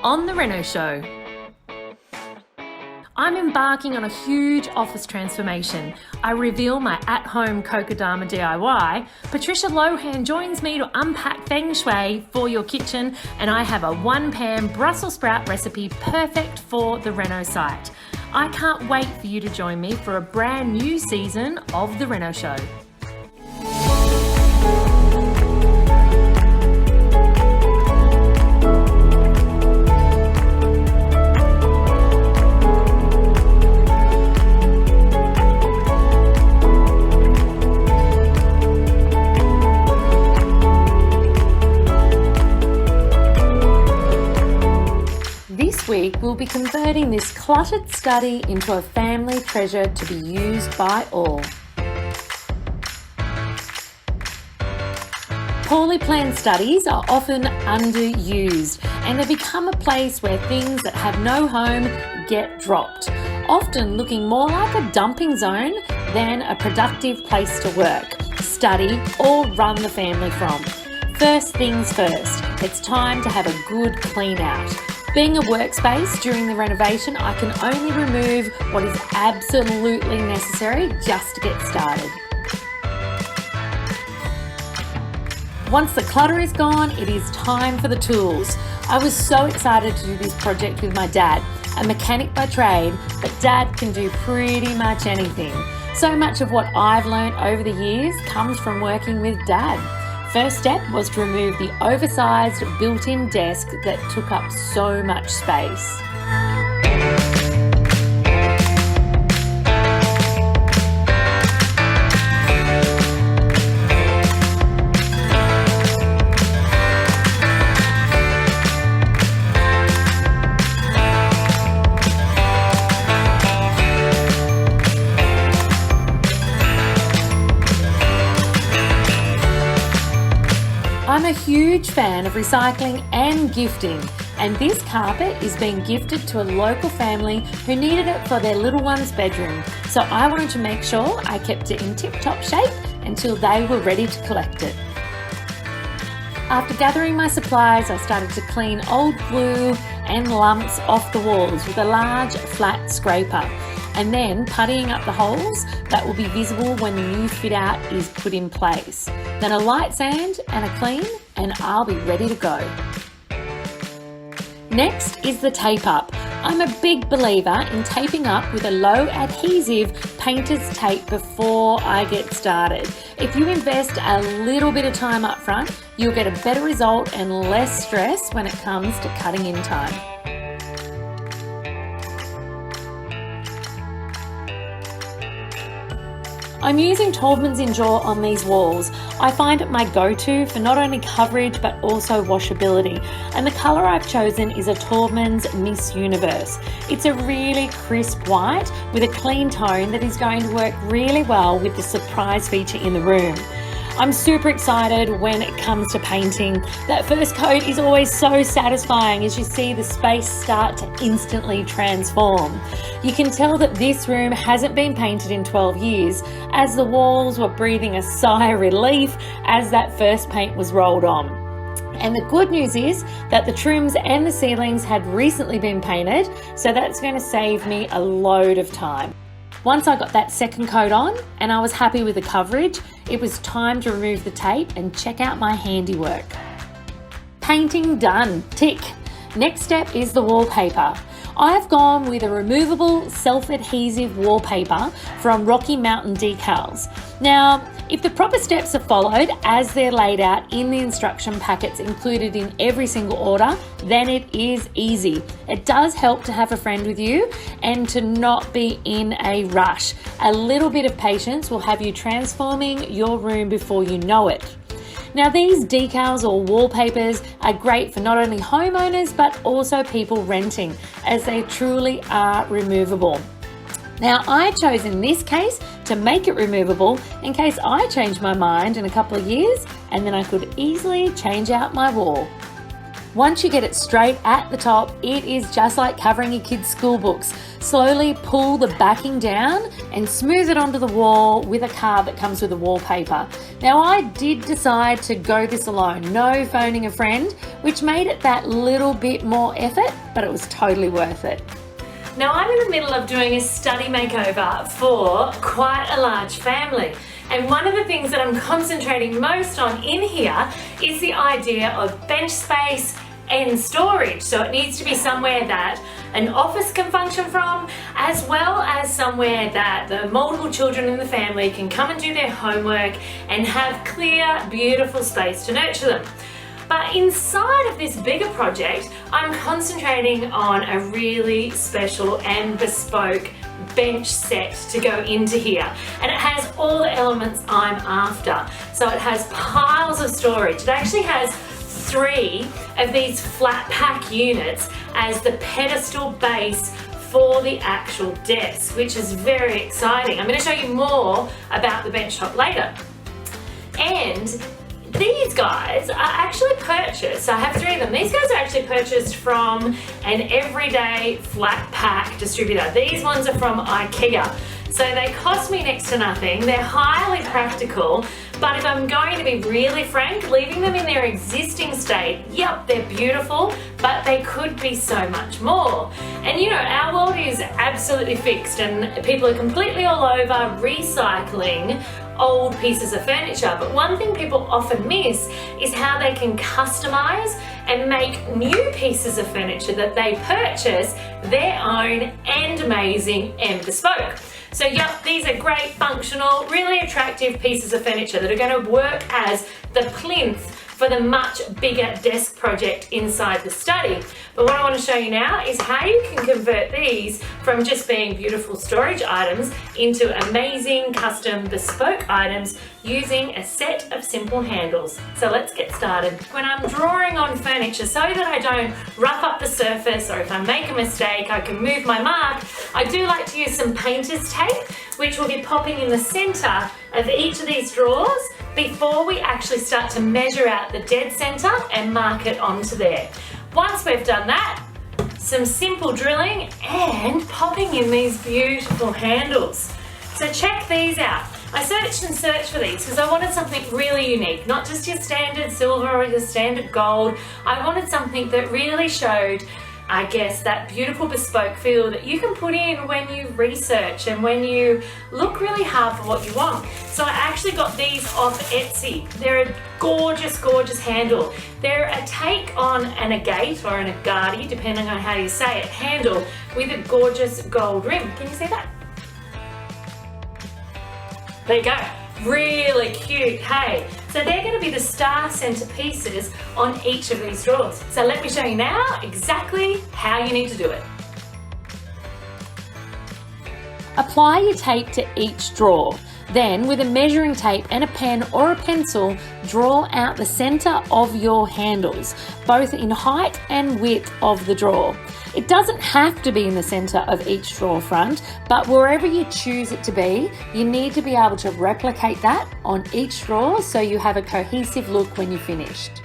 on the Reno Show. I'm embarking on a huge office transformation. I reveal my at-home Kokodama DIY. Patricia Lohan joins me to unpack Feng Shui for your kitchen, and I have a one-pan Brussels sprout recipe perfect for the Reno site. I can't wait for you to join me for a brand new season of the Reno Show. This week, we'll be converting this cluttered study into a family treasure to be used by all. Poorly planned studies are often underused, and they become a place where things that have no home get dropped, often looking more like a dumping zone than a productive place to work, study, or run the family from. First things first, it's time to have a good clean out. Being a workspace during the renovation, I can only remove what is absolutely necessary just to get started. Once the clutter is gone, it is time for the tools. I was so excited to do this project with my dad, a mechanic by trade, but Dad can do pretty much anything. So much of what I've learned over the years comes from working with Dad. First step was to remove the oversized built-in desk that took up so much space. I'm a huge fan of recycling and gifting, and this carpet is being gifted to a local family who needed it for their little one's bedroom. So I wanted to make sure I kept it in tip-top shape until they were ready to collect it. After gathering my supplies, I started to clean old glue and lumps off the walls with a large flat scraper, and then puttying up the holes that will be visible when the new fit out is put in place. Then a light sand and a clean, and I'll be ready to go. Next is the tape up. I'm a big believer in taping up with a low adhesive painter's tape before I get started. If you invest a little bit of time up front, you'll get a better result and less stress when it comes to cutting in time. I'm using Taubman's Endure on these walls. I find it my go-to for not only coverage but also washability, and the colour I've chosen is a Taubman's Miss Universe. It's a really crisp white with a clean tone that is going to work really well with the surprise feature in the room. I'm super excited when it comes to painting. That first coat is always so satisfying as you see the space start to instantly transform. You can tell that this room hasn't been painted in 12 years, as the walls were breathing a sigh of relief as that first paint was rolled on. And the good news is that the trims and the ceilings had recently been painted, so that's going to save me a load of time. Once I got that second coat on and I was happy with the coverage, it was time to remove the tape and check out my handiwork. Painting done, tick. Next step is the wallpaper. I've gone with a removable self-adhesive wallpaper from Rocky Mountain Decals. Now, if the proper steps are followed as they're laid out in the instruction packets included in every single order, then it is easy. It does help to have a friend with you and to not be in a rush. A little bit of patience will have you transforming your room before you know it. Now, these decals or wallpapers are great for not only homeowners but also people renting, as they truly are removable. Now, I chose in this case to make it removable in case I change my mind in a couple of years, and then I could easily change out my wall. Once you get it straight at the top, it is just like covering your kids' school books. Slowly pull the backing down and smooth it onto the wall with a card that comes with the wallpaper. Now, I did decide to go this alone, no phoning a friend, which made it that little bit more effort, but it was totally worth it. Now, I'm in the middle of doing a study makeover for quite a large family. And one of the things that I'm concentrating most on in here is the idea of bench space and storage. So it needs to be somewhere that an office can function from, as well as somewhere that the multiple children in the family can come and do their homework and have clear, beautiful space to nurture them. But inside of this bigger project, I'm concentrating on a really special and bespoke bench set to go into here, and it has all the elements I'm after. So it has piles of storage. It actually has 3 of these flat pack units as the pedestal base for the actual desk, which is very exciting. I'm going to show you more about the bench top later. And these guys are actually purchased, so I have 3 of them. These guys are actually purchased from an everyday flat pack distributor. These ones are from IKEA. So they cost me next to nothing. They're highly practical, but if I'm going to be really frank, leaving them in their existing state, yep, they're beautiful, but they could be so much more. And you know, our world is absolutely fixed and people are completely all over recycling old pieces of furniture, but one thing people often miss is how they can customize and make new pieces of furniture that they purchase their own and amazing and bespoke. So yep, these are great, functional, really attractive pieces of furniture that are going to work as the plinth for the much bigger desk project inside the study. But what I want to show you now is how you can convert these from just being beautiful storage items into amazing custom bespoke items using a set of simple handles. So let's get started. When I'm drawing on furniture, so that I don't rough up the surface, or if I make a mistake I can move my mark, I do like to use some painter's tape, which will be popping in the center of each of these drawers before we actually start to measure out the dead center and mark it onto there. Once we've done that, some simple drilling and popping in these beautiful handles. So check these out. I searched and searched for these because I wanted something really unique, not just your standard silver or your standard gold. I wanted something that really showed, I guess, that beautiful bespoke feel that you can put in when you research and when you look really hard for what you want. So I actually got these off Etsy. They're a gorgeous, gorgeous handle. They're a take on an agate or an agati, depending on how you say it, handle with a gorgeous gold rim. Can you see that? There you go. Really cute, hey? So they're going to be the star center pieces on each of these drawers. So let me show you now exactly how you need to do it. Apply your tape to each drawer. Then, with a measuring tape and a pen or a pencil, draw out the center of your handles, both in height and width of the drawer. It doesn't have to be in the center of each drawer front, but wherever you choose it to be, you need to be able to replicate that on each drawer so you have a cohesive look when you're finished.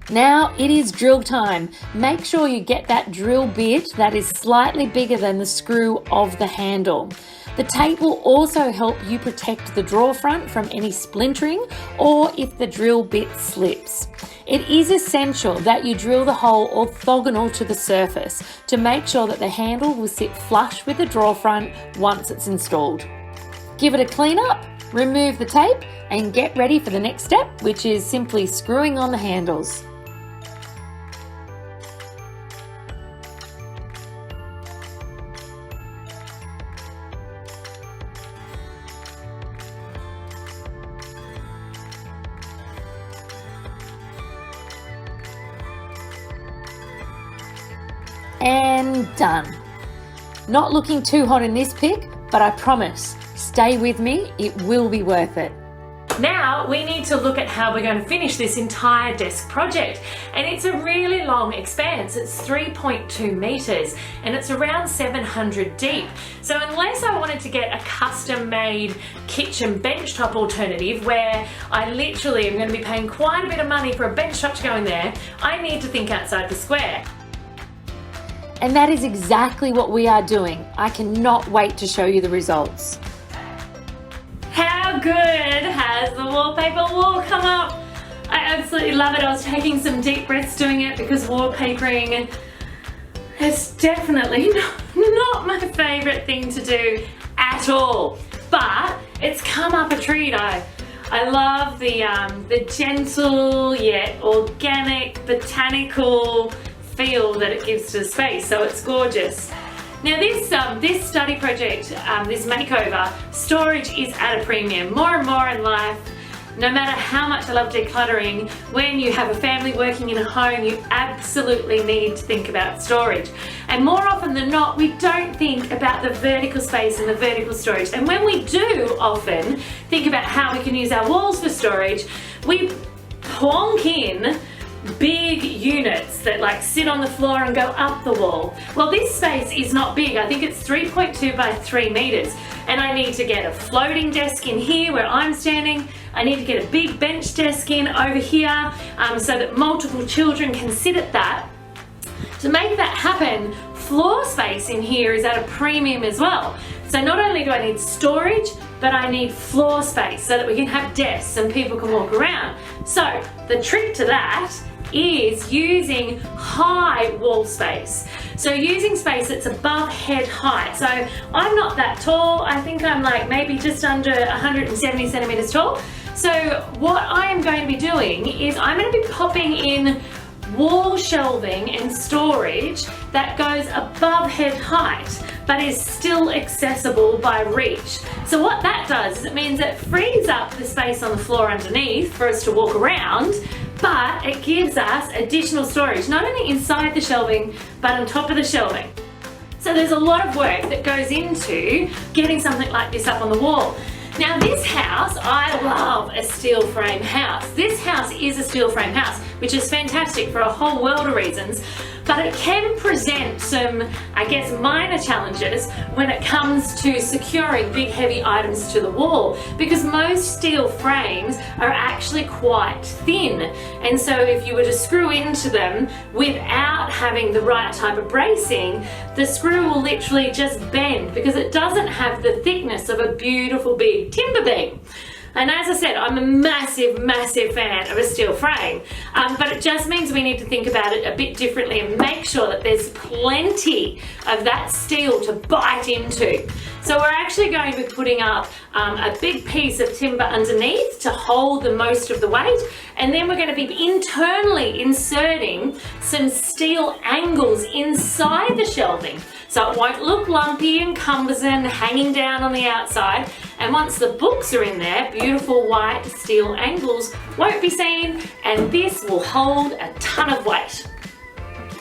Now it is drill time. Make sure you get that drill bit that is slightly bigger than the screw of the handle. The tape will also help you protect the drawer front from any splintering or if the drill bit slips. It is essential that you drill the hole orthogonal to the surface to make sure that the handle will sit flush with the drawer front once it's installed. Give it a clean up, remove the tape and get ready for the next step, which is simply screwing on the handles. And done. Not looking too hot in this pic, but I promise, stay with me, it will be worth it. Now we need to look at how we're going to finish this entire desk project, and it's a really long expanse. It's 3.2 meters and it's around 700 deep. So unless I wanted to get a custom made kitchen benchtop alternative where I literally am going to be paying quite a bit of money for a benchtop to go in there, I need to think outside the square. And that is exactly what we are doing. I cannot wait to show you the results. How good has the wallpaper wall come up? I absolutely love it. I was taking some deep breaths doing it because wallpapering is definitely not my favorite thing to do at all. But it's come up a treat. I love the gentle yet organic, botanical feel that it gives to the space, so it's gorgeous. Now this study project, this makeover, storage is at a premium. More and more in life, no matter how much I love decluttering, when you have a family working in a home, you absolutely need to think about storage. And more often than not, we don't think about the vertical space and the vertical storage. And when we do often think about how we can use our walls for storage, we plonk in big units that like sit on the floor and go up the wall. Well, this space is not big. I think it's 3.2 by 3 meters. And I need to get a floating desk in here where I'm standing. I need to get a big bench desk in over here so that multiple children can sit at that. To make that happen, floor space in here is at a premium as well. So not only do I need storage, but I need floor space so that we can have desks and people can walk around. So the trick to that is using high wall space. So using space that's above head height. So I'm not that tall. I think I'm like maybe just under 170 centimeters tall. So what I am going to be doing is I'm going to be popping in wall shelving and storage that goes above head height but is still accessible by reach. So what that does is it means it frees up the space on the floor underneath for us to walk around, but it gives us additional storage, not only inside the shelving but on top of the shelving. So there's a lot of work that goes into getting something like this up on the wall. Now this house, I love a steel frame house. This house is a steel frame house, which is fantastic for a whole world of reasons, but it can present some, I guess, minor challenges when it comes to securing big heavy items to the wall, because most steel frames are actually quite thin. And so if you were to screw into them without having the right type of bracing, the screw will literally just bend because it doesn't have the thickness of a beautiful big timber beam. And as I said, I'm a massive, massive fan of a steel frame, but it just means we need to think about it a bit differently and make sure that there's plenty of that steel to bite into. So we're actually going to be putting up a big piece of timber underneath to hold the most of the weight, and then we're going to be internally inserting some steel angles inside the shelving so it won't look lumpy and cumbersome hanging down on the outside. And once the books are in there, beautiful white steel angles won't be seen, and this will hold a ton of weight.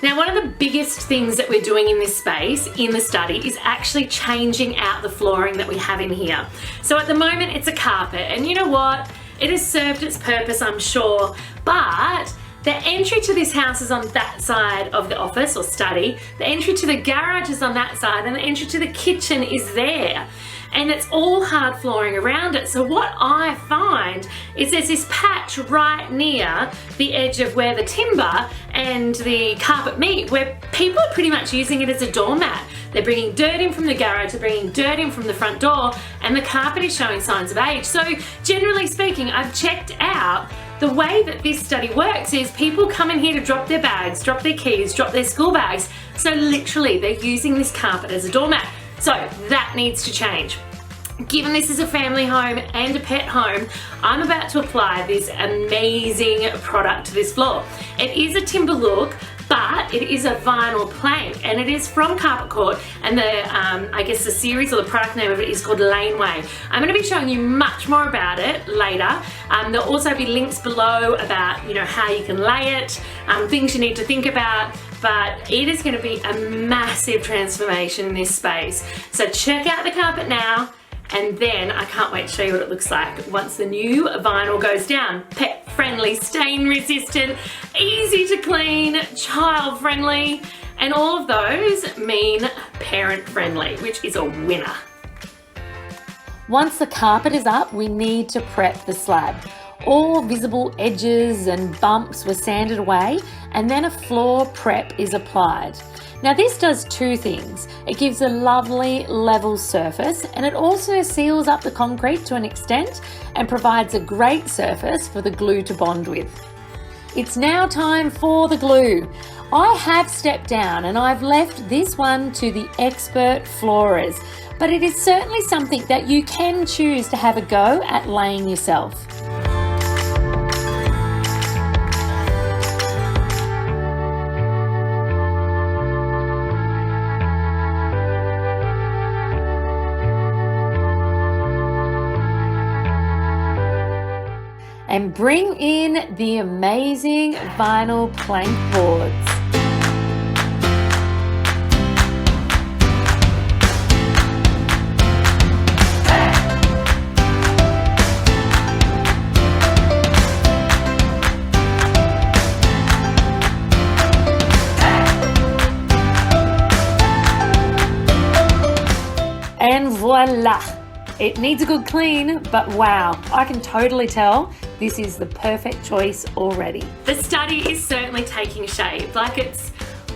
Now, one of the biggest things that we're doing in this space, in the study, is actually changing out the flooring that we have in here. So at the moment it's a carpet, and you know what? It has served its purpose, I'm sure, but the entry to this house is on that side of the office or study. The entry to the garage is on that side, and the entry to the kitchen is there. And it's all hard flooring around it. So what I find is there's this patch right near the edge of where the timber and the carpet meet, where people are pretty much using it as a doormat. They're bringing dirt in from the garage, they're bringing dirt in from the front door, and the carpet is showing signs of age. So generally speaking, I've checked out the way that this study works is people come in here to drop their bags, drop their keys, drop their school bags. So literally they're using this carpet as a doormat. So that needs to change. Given this is a family home and a pet home, I'm about to apply this amazing product to this floor. It is a timber look, but it is a vinyl plank, and it is from Carpet Court, and I guess the series or the product name of it is called Laneway. I'm going to be showing you much more about it later. There'll also be links below about how you can lay it, things you need to think about, but it is going to be a massive transformation in this space. So check out the carpet now, And then I can't wait to show you what it looks like once the new vinyl goes down. Pet friendly, stain resistant, easy to clean, child friendly, and all of those mean parent friendly, which is a winner. Once the carpet is up, we need to prep the slab. All visible edges and bumps were sanded away, and then a floor prep is applied. Now this does two things. It gives a lovely level surface, and it also seals up the concrete to an extent and provides a great surface for the glue to bond with. It's now time for the glue. I have stepped down and I've left this one to the expert floorers, but it is certainly something that you can choose to have a go at laying yourself. And bring in the amazing vinyl plank boards. And voila! It needs a good clean, but wow, I can totally tell this is the perfect choice already. The study is certainly taking shape.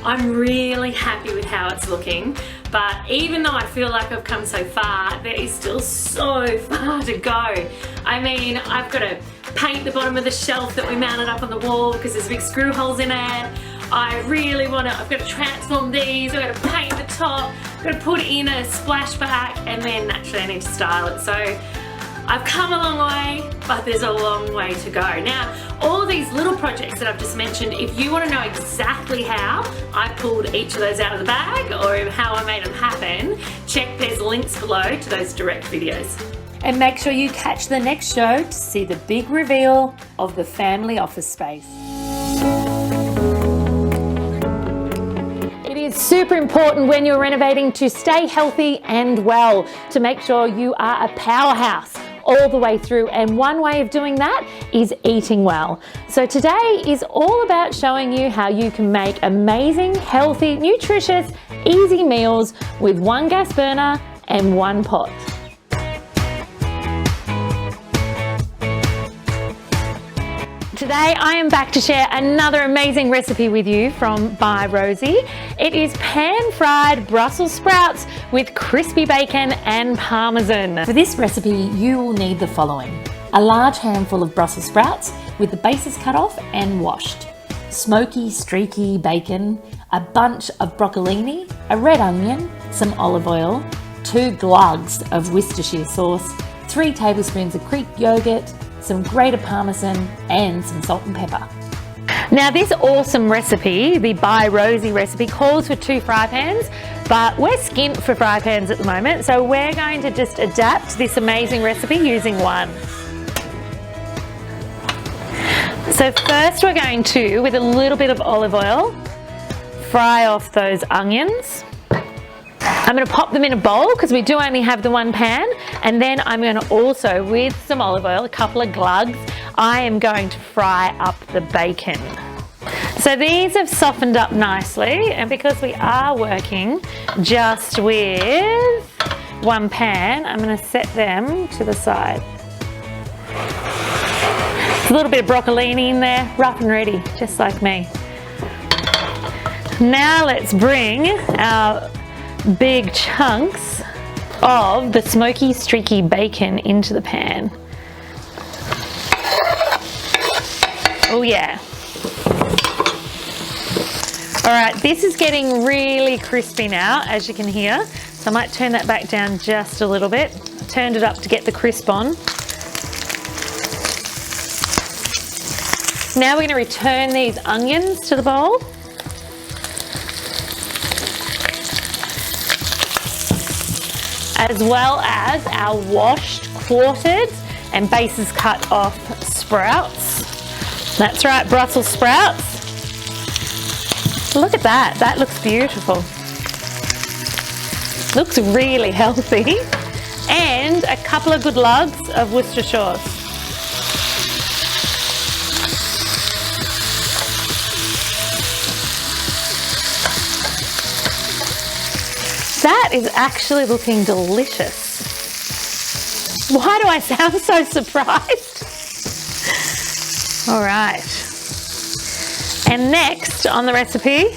I'm really happy with how it's looking, but even though I feel like I've come so far, there is still so far to go. I mean, I've got to paint the bottom of the shelf that we mounted up on the wall because there's big screw holes in it. I've got to transform these, I've got to paint the top, I've got to put in a splashback, and then naturally I need to style it. So I've come a long way, but there's a long way to go. Now, all these little projects that I've just mentioned, if you want to know exactly how I pulled each of those out of the bag or how I made them happen, check there's links below to those direct videos. And make sure you catch the next show to see the big reveal of the family office space. It is super important when you're renovating to stay healthy and well, to make sure you are a powerhouse all the way through, and one way of doing that is eating well. So today is all about showing you how you can make amazing, healthy, nutritious, easy meals with one gas burner and one pot. Today I am back to share another amazing recipe with you from By Rosie. It is pan-fried Brussels sprouts with crispy bacon and parmesan. For this recipe you will need the following: a large handful of Brussels sprouts with the bases cut off and washed, smoky streaky bacon, a bunch of broccolini, a red onion, some olive oil, 2 glugs of Worcestershire sauce, 3 tablespoons of Greek yogurt, some grated parmesan, and some salt and pepper. Now this awesome recipe, the By Rosie recipe, calls for 2 fry pans, but we're skint for fry pans at the moment, so we're going to just adapt this amazing recipe using one. So first we're going to, with a little bit of olive oil, fry off those onions. I'm going to pop them in a bowl because we do only have the one pan, and then I'm going to also, with some olive oil, a couple of glugs, I am going to fry up the bacon. So these have softened up nicely, and because we are working just with one pan, I'm going to set them to the side. There's a little bit of broccolini in there, rough and ready, just like me. Now let's bring our big chunks of the smoky streaky bacon into the pan. Oh yeah. All right, this is getting really crispy now, as you can hear. So I might turn that back down just a little bit. I turned it up to get the crisp on. Now we're going to return these onions to the bowl. As well as our washed, quartered, and bases cut off sprouts. That's right, Brussels sprouts. Look at that, that looks beautiful. Looks really healthy. and a couple of good lugs of Worcestershire sauce. That is actually looking delicious. Why do I sound so surprised? All right. And next on the recipe,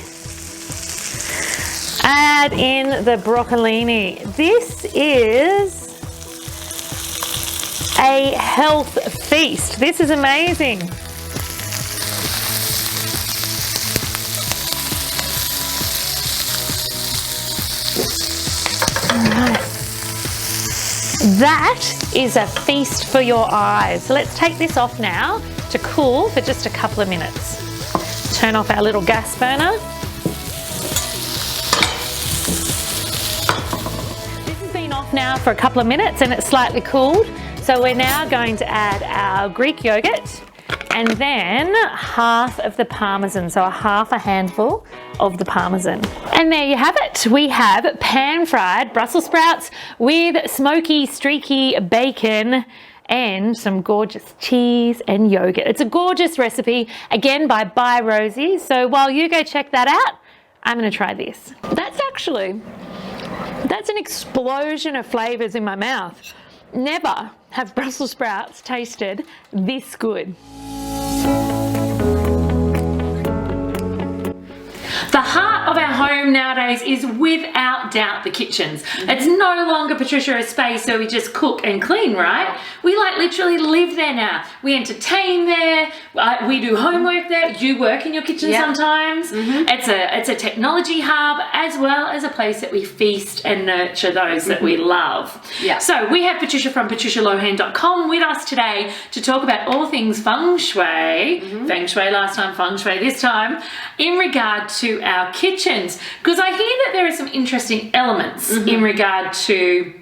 add in the broccolini. This is a health feast. This is amazing. That is a feast for your eyes. So let's take this off now to cool for just a couple of minutes. Turn off our little gas burner. This has been off now for a couple of minutes and it's slightly cooled. So we're now going to add our Greek yogurt and then half of the Parmesan, so half a handful of the Parmesan. And there you have it. We have pan-fried Brussels sprouts with smoky, streaky bacon and some gorgeous cheese and yogurt. It's a gorgeous recipe, again by Rosie. So while you go check that out, I'm gonna try this. That's an explosion of flavors in my mouth. Never have Brussels sprouts tasted this good. The heart of our home nowadays is without doubt the kitchens. It's no longer, Patricia, a space where we just cook and clean, right? We like literally live there now. We entertain there, we do homework there. You work in your kitchen sometimes. It's a technology hub as well as a place that we feast and nurture those that we love. So we have Patricia from patricialohan.com with us today to talk about all things feng shui. Feng shui last time, feng shui this time, in regard to our kitchens, because I hear that there are some interesting elements in regard to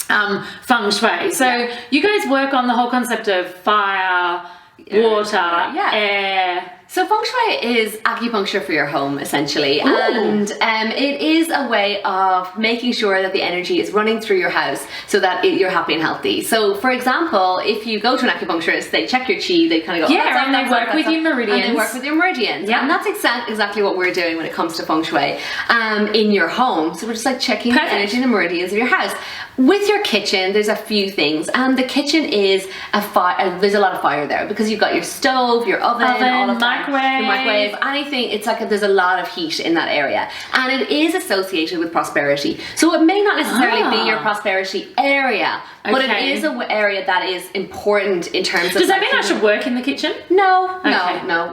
feng shui. So you guys work on the whole concept of fire, water, air. So feng shui is acupuncture for your home, essentially. And it is a way of making sure that the energy is running through your house so that you're happy and healthy. So for example, if you go to an acupuncturist, they check your chi, they kind of go, and they work with your meridians. And they work with your meridians. And that's exactly what we're doing when it comes to feng shui in your home. So we're just like checking the energy and the meridians of your house. With your kitchen, there's a few things. The kitchen is a fire. There's a lot of fire there because you've got your stove, your oven all of that. Microwave, anything. It's like there's a lot of heat in that area, and it is associated with prosperity. So it may not necessarily be your prosperity area, but it is an area that is important in terms of. Does that mean I should work in the kitchen? No.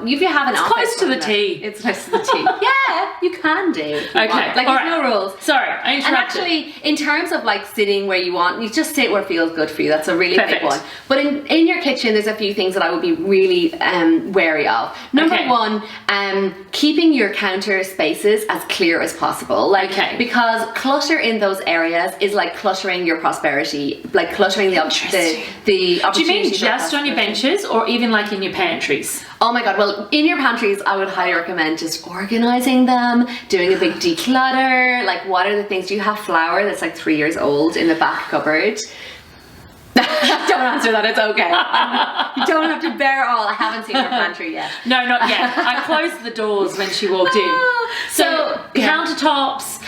If you have an office, close to the tea. It's close to the tea. Yeah, you can do. Like there's no rules. Sorry, I interrupted. And actually, in terms of like sitting where you want, you just sit where it feels good for you. That's a really big one. But in your kitchen, there's a few things that I would be really wary of. Number one, keeping your counter spaces as clear as possible. Because clutter in those areas is like cluttering your prosperity, like cluttering the opportunities. Do you mean just on your benches or even like in your pantries? Oh my god, well, in your pantries, I would highly recommend just organizing them, doing a big declutter. Like, what are the things? Do you have flour that's like 3 years old in the back cupboard? Don't answer that, it's okay. You don't have to bear all. I haven't seen her pantry yet. No, not yet. I closed the doors when she walked in. So countertops,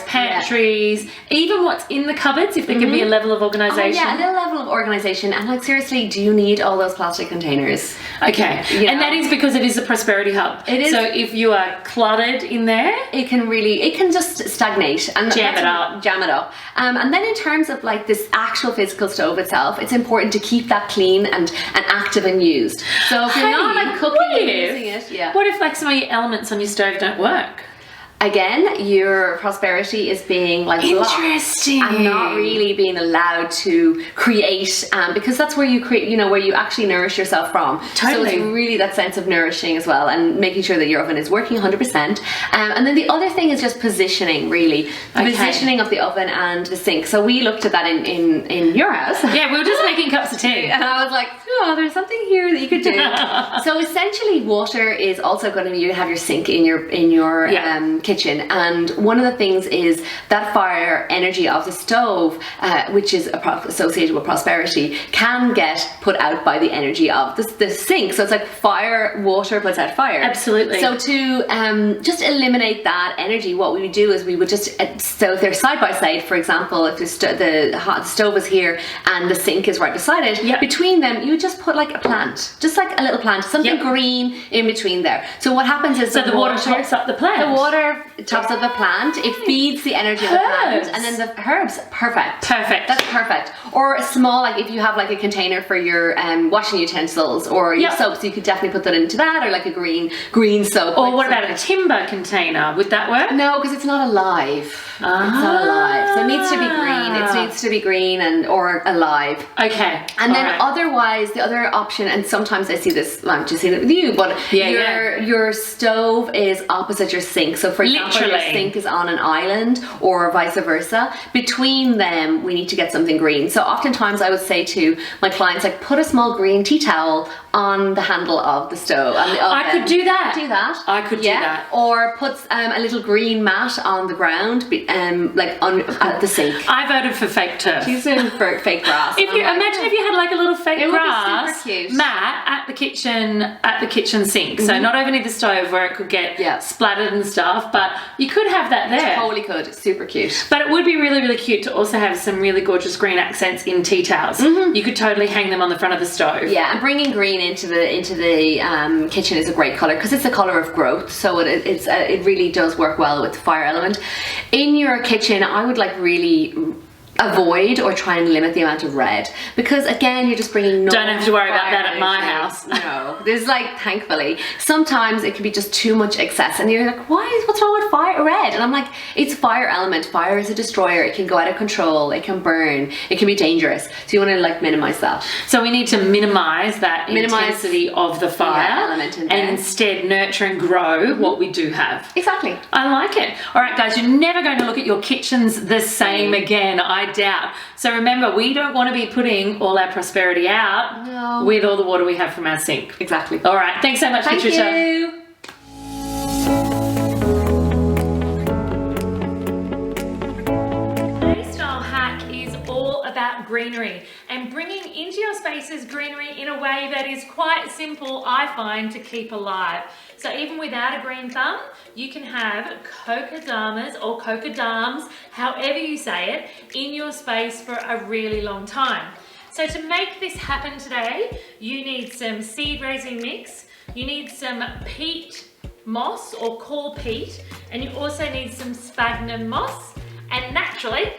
pantries, even what's in the cupboards, if there can be a level of organisation. A little level of organisation. And like, seriously, do you need all those plastic containers? Okay. And that is because it is a prosperity hub. It is. So if you are cluttered in there, it can just stagnate and jam it up. And then in terms of like this actual physical stove itself, it's important to keep that clean and active and used. So if you're not like cooking and using it, what if like some of your elements on your stove don't work? Again, your prosperity is being like interesting blocked and not really being allowed to create, because that's where you create, where you actually nourish yourself from. Totally. So it's really that sense of nourishing as well, and making sure that your oven is working 100%. And then the other thing is just positioning, really. The positioning of the oven and the sink. So we looked at that in your house. Yeah, we were just making cups of tea. And I was like, oh, there's something here that you could do. So essentially water is also going to be, you have your sink in your kitchen, and one of the things is that fire energy of the stove, which is associated with prosperity, can get put out by the energy of the sink. So it's like fire, water puts out fire. Absolutely. So to just eliminate that energy, what we would do is we would just, so if they're side by side, for example, if the stove is here and the sink is right beside it, between them you would just put like a plant, just like a little plant, something green in between there. So what happens is the water tops up the plant. The water tops up the plant. It feeds the energy of the plant, and then the herbs. Perfect. That's perfect. Or a small, like if you have like a container for your washing utensils or your soaps, you could definitely put that into that, or like a green soap. Or what about a timber container? Would that work? No, because it's not alive. It's not alive. So it needs to be green. It needs to be green or alive. Okay. And then otherwise, the other option, and sometimes I see this, well, I've just seen it with you, but your stove is opposite your sink. So for example, your sink is on an island or vice versa. Between them, we need to get something green. So oftentimes I would say to my clients, like, put a small green tea towel on the handle of the stove. I could do that. I could do that. Or put a little green mat on the ground, like at the sink. I voted for fake turf. She's in for fake grass. If you imagine if you had like a little fake grass would be super cute. mat at the kitchen sink. So not over near the stove where it could get splattered and stuff, but you could have that there. Totally could. Super cute. But it would be really, really cute to also have some really gorgeous green accents in tea towels. You could totally hang them on the front of the stove. Yeah, and bringing green into the kitchen is a great color because it's a color of growth. So it really does work well with the fire element. In your kitchen, I would like really avoid or try and limit the amount of red, because again, you're just bringing don't have to worry about that at my house. No, there's like, thankfully, sometimes it can be just too much excess and you're like, what's wrong with red? And I'm like, it's fire element. Fire is a destroyer. It can go out of control. It can burn. It can be dangerous. So you want to like minimize that. So we need to minimize that intensity of the fire element and instead nurture and grow what we do have. Exactly. I like it. All right, guys, you're never going to look at your kitchens the same again, I doubt. So remember, we don't want to be putting all our prosperity out with all the water we have from our sink. Exactly. All right, thanks so much, Patricia. Thank you. Today's style hack is all about greenery and bringing into your spaces greenery in a way that is quite simple, I find, to keep alive. So even without a green thumb, you can have cocodamas or cocodams, however you say it, in your space for a really long time. So to make this happen today, you need some seed raising mix, you need some peat moss or cool peat, and you also need some sphagnum moss, and naturally,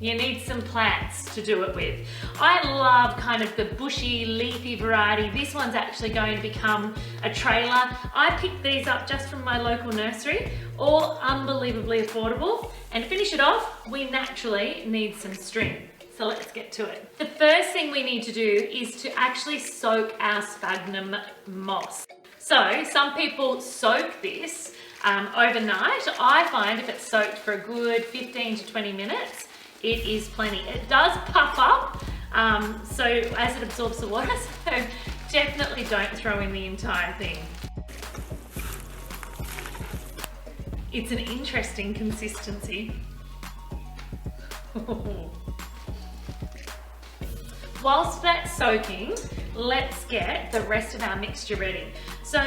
you need some plants to do it with. I love kind of the bushy, leafy variety. This one's actually going to become a trailer. I picked these up just from my local nursery, all unbelievably affordable. And to finish it off, we naturally need some string. So let's get to it. The first thing we need to do is to actually soak our sphagnum moss. So some people soak this overnight. I find if it's soaked for a good 15 to 20 minutes, it is plenty. It does puff up, so as it absorbs the water, so definitely don't throw in the entire thing. It's an interesting consistency. Whilst that's soaking, let's get the rest of our mixture ready. So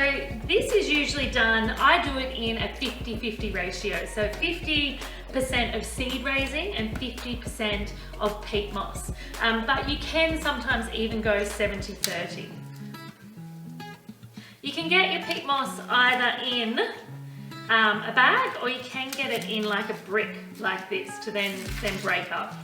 this is usually done, I do it in a 50-50 ratio. So 50% of seed raising and 50% of peat moss. But you can sometimes even go 70-30. You can get your peat moss either in a bag, or you can get it in like a brick like this to then break up.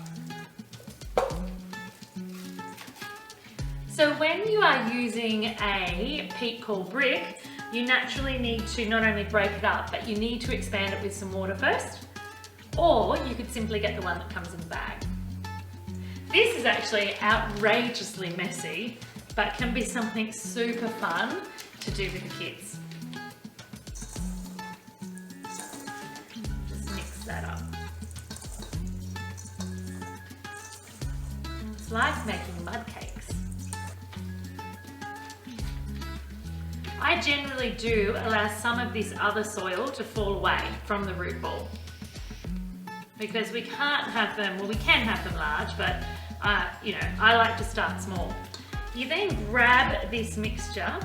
So when you are using a peat cool brick, you naturally need to not only break it up, but you need to expand it with some water first, or you could simply get the one that comes in the bag. This is actually outrageously messy, but can be something super fun to do with the kids. Just mix that up. It's like making mud cakes. I generally do allow some of this other soil to fall away from the root ball, because we can't have them, well, we can have them large, but you know, I like to start small. You then grab this mixture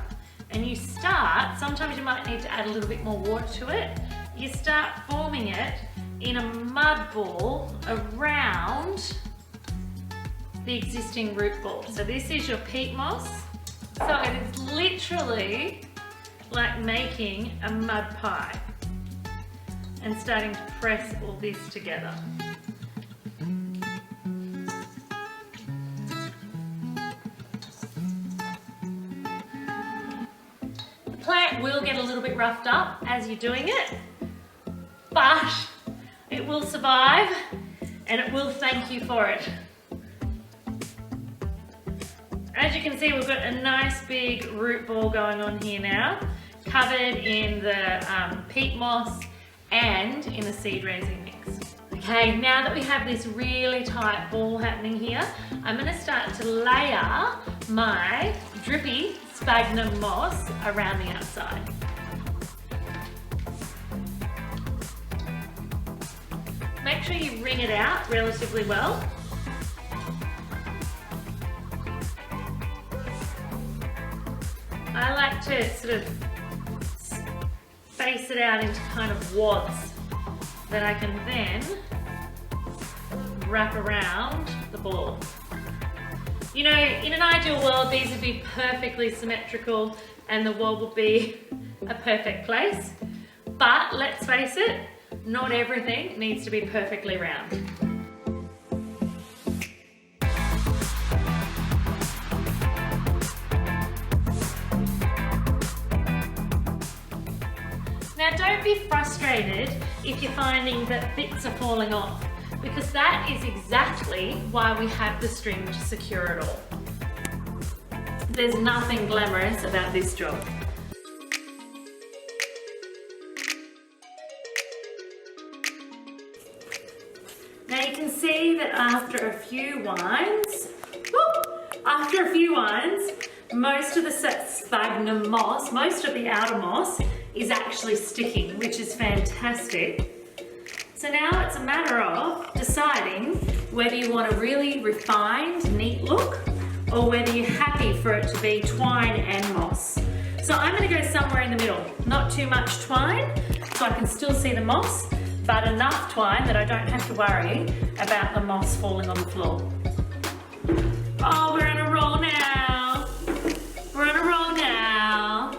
and you start, sometimes you might need to add a little bit more water to it. You start forming it in a mud ball around the existing root ball. So this is your peat moss. So it is literally like making a mud pie and starting to press all this together. The plant will get a little bit roughed up as you're doing it, but it will survive and it will thank you for it. As you can see, we've got a nice big root ball going on here now, covered in the peat moss and in the seed raising mix. Okay, now that we have this really tight ball happening here, I'm going to start to layer my drippy sphagnum moss around the outside. Make sure you wring it out relatively well. I like to sort of space it out into kind of wads that I can then wrap around the ball. You know, in an ideal world, these would be perfectly symmetrical and the wall would be a perfect place. But let's face it, not everything needs to be perfectly round. Now don't be frustrated if you're finding that bits are falling off, because that is exactly why we have the string to secure it all. There's nothing glamorous about this job. Now you can see that after a few winds, most of the sphagnum moss, most of the outer moss is actually sticking, which is fantastic. So now it's a matter of deciding whether you want a really refined, neat look, or whether you're happy for it to be twine and moss. So I'm going to go somewhere in the middle. Not too much twine, so I can still see the moss, but enough twine that I don't have to worry about the moss falling on the floor. Oh, we're on a roll now. We're on a roll now.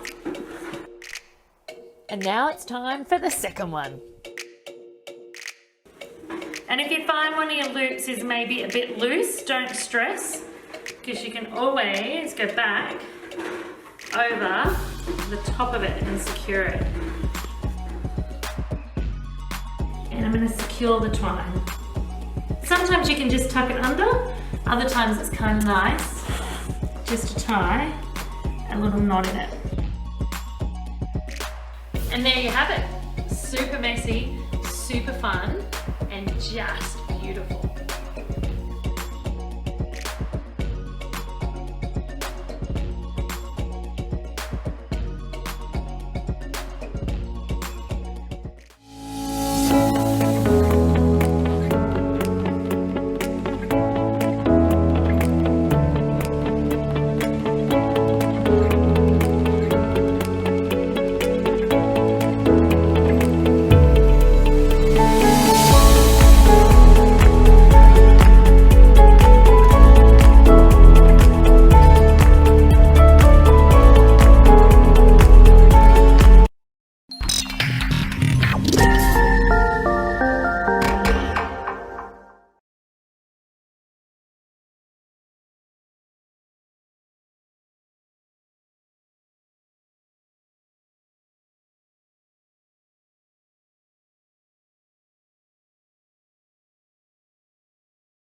And now it's time for the second one. And if you find one of your loops is maybe a bit loose, don't stress, because you can always go back over the top of it and secure it. And I'm going to secure the twine. Sometimes you can just tuck it under, other times it's kind of nice just to tie a little knot in it. And there you have it. Super messy, super fun, and just beautiful.